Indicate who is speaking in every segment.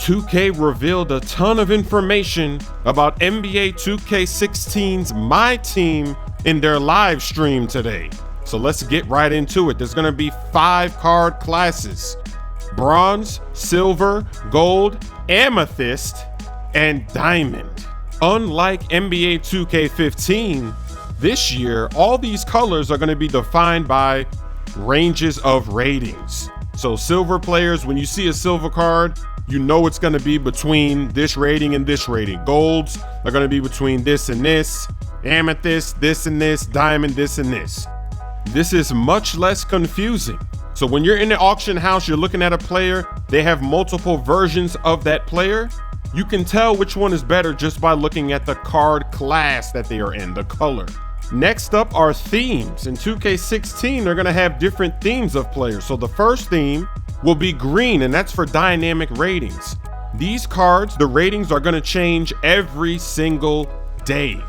Speaker 1: 2K revealed a ton of information about NBA 2K16's MyTeam in their live stream today. So let's get right into it. There's gonna be 5 card classes: bronze, silver, gold, amethyst, and diamond. Unlike NBA 2K15, this year, all these colors are gonna be defined by ranges of ratings. So silver players, when you see a silver card, you know it's gonna be between this rating and this rating. Golds are gonna be between this and this. Amethyst, this and this. Diamond, this and this. This is much less confusing. So when you're in the auction house, you're looking at a player, they have multiple versions of that player. You can tell which one is better just by looking at the card class that they are in, the color. Next up are themes. In 2K16, they're gonna have different themes of players. So the first theme will be green, and that's for dynamic ratings. These cards, the ratings are gonna change every single day,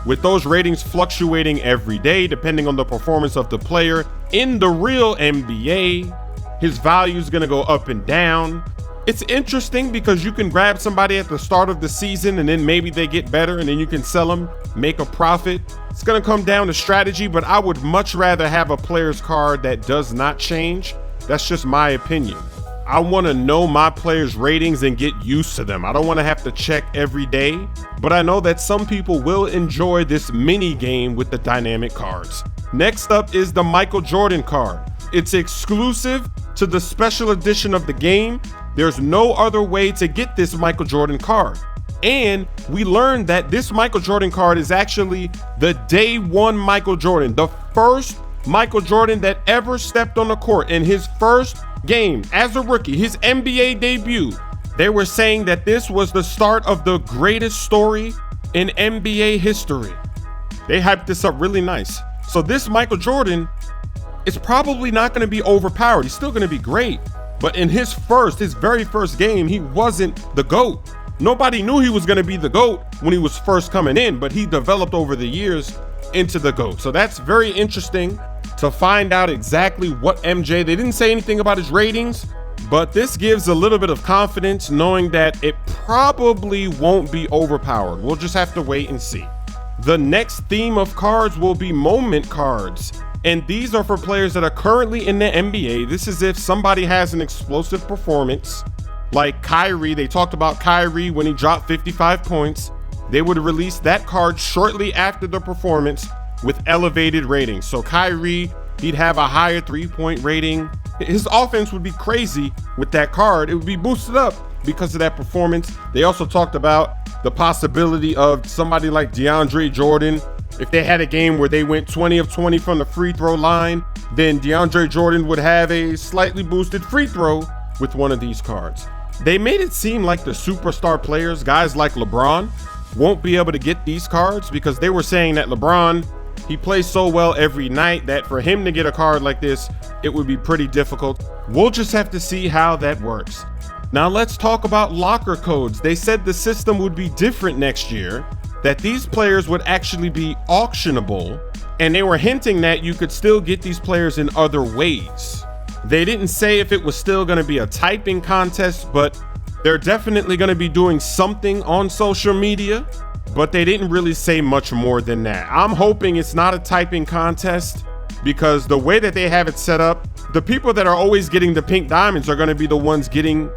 Speaker 1: with those ratings fluctuating every day depending on the performance of the player. In the real NBA, his value is gonna go up and down. It's interesting because you can grab somebody at the start of the season and then maybe they get better and then you can sell them, make a profit. It's gonna come down to strategy, but I would much rather have a player's card that does not change. That's just my opinion. I wanna know my players' ratings and get used to them. I don't wanna have to check every day, but I know that some people will enjoy this mini game with the dynamic cards. Next up is the Michael Jordan card. It's exclusive to the special edition of the game. There's no other way to get this Michael Jordan card. And we learned that this Michael Jordan card is actually the day one Michael Jordan, the first Michael Jordan that ever stepped on the court in his first game as a rookie, his NBA debut. They were saying that this was the start of the greatest story in NBA history. They hyped this up really nice. So this Michael Jordan is probably not going to be overpowered. He's still going to be great. But in his very first game, he wasn't the GOAT. Nobody knew he was going to be the GOAT when he was first coming in, but he developed over the years into the GOAT. So that's very interesting to find out exactly what MJ, they didn't say anything about his ratings, but this gives a little bit of confidence knowing that it probably won't be overpowered. We'll just have to wait and see. The next theme of cards will be moment cards. And these are for players that are currently in the NBA. This is if somebody has an explosive performance, like Kyrie. They talked about Kyrie when he dropped 55 points. They would release that card shortly after the performance with elevated ratings. So Kyrie, he'd have a higher 3-point rating. His offense would be crazy with that card. It would be boosted up because of that performance. They also talked about the possibility of somebody like DeAndre Jordan. If they had a game where they went 20 of 20 from the free throw line, then DeAndre Jordan would have a slightly boosted free throw with one of these cards. They made it seem like the superstar players, guys like LeBron, won't be able to get these cards because they were saying that LeBron, he plays so well every night that for him to get a card like this, it would be pretty difficult. We'll just have to see how that works. Now let's talk about locker codes. They said the system would be different next year, that these players would actually be auctionable, and they were hinting that you could still get these players in other ways. They didn't say if it was still going to be a typing contest, but they're definitely going to be doing something on social media, but they didn't really say much more than that. I'm hoping it's not a typing contest because the way that they have it set up, the people that are always getting the pink diamonds are going to be the ones getting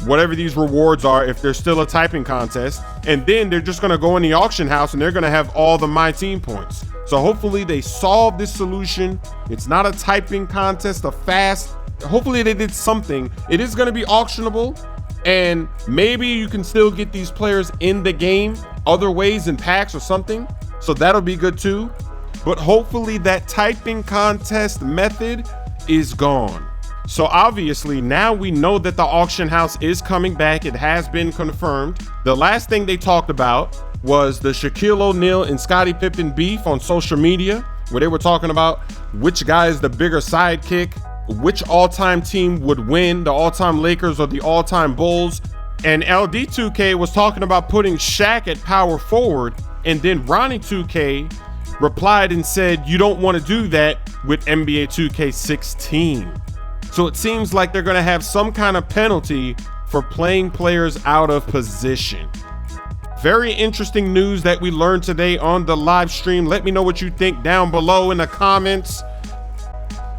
Speaker 1: whatever these rewards are if there's still a typing contest, and then they're just going to go in the auction house and they're going to have all the MyTeam points. So hopefully they solve this solution. It's not a typing contest, hopefully they did something. It is going to be auctionable, and maybe you can still get these players in the game other ways in packs or something, so that'll be good too. But hopefully that typing contest method is gone. So obviously now we know that the auction house is coming back. It has been confirmed. The last thing they talked about was the Shaquille O'Neal and Scottie Pippen beef on social media, where they were talking about which guy is the bigger sidekick, which all-time team would win, the all-time Lakers or the all-time Bulls. And LD2K was talking about putting Shaq at power forward, and then Ronnie 2K replied and said, you don't want to do that with NBA 2K16. So it seems like they're going to have some kind of penalty for playing players out of position. Very interesting news that we learned today on the live stream. Let me know what you think down below in the comments.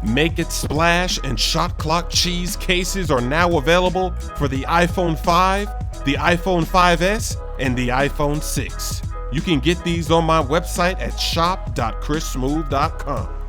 Speaker 1: Make It Splash and Shot Clock Cheese cases are now available for the iPhone 5, the iPhone 5S, and the iPhone 6. You can get these on my website at shop.chrissmoove.com.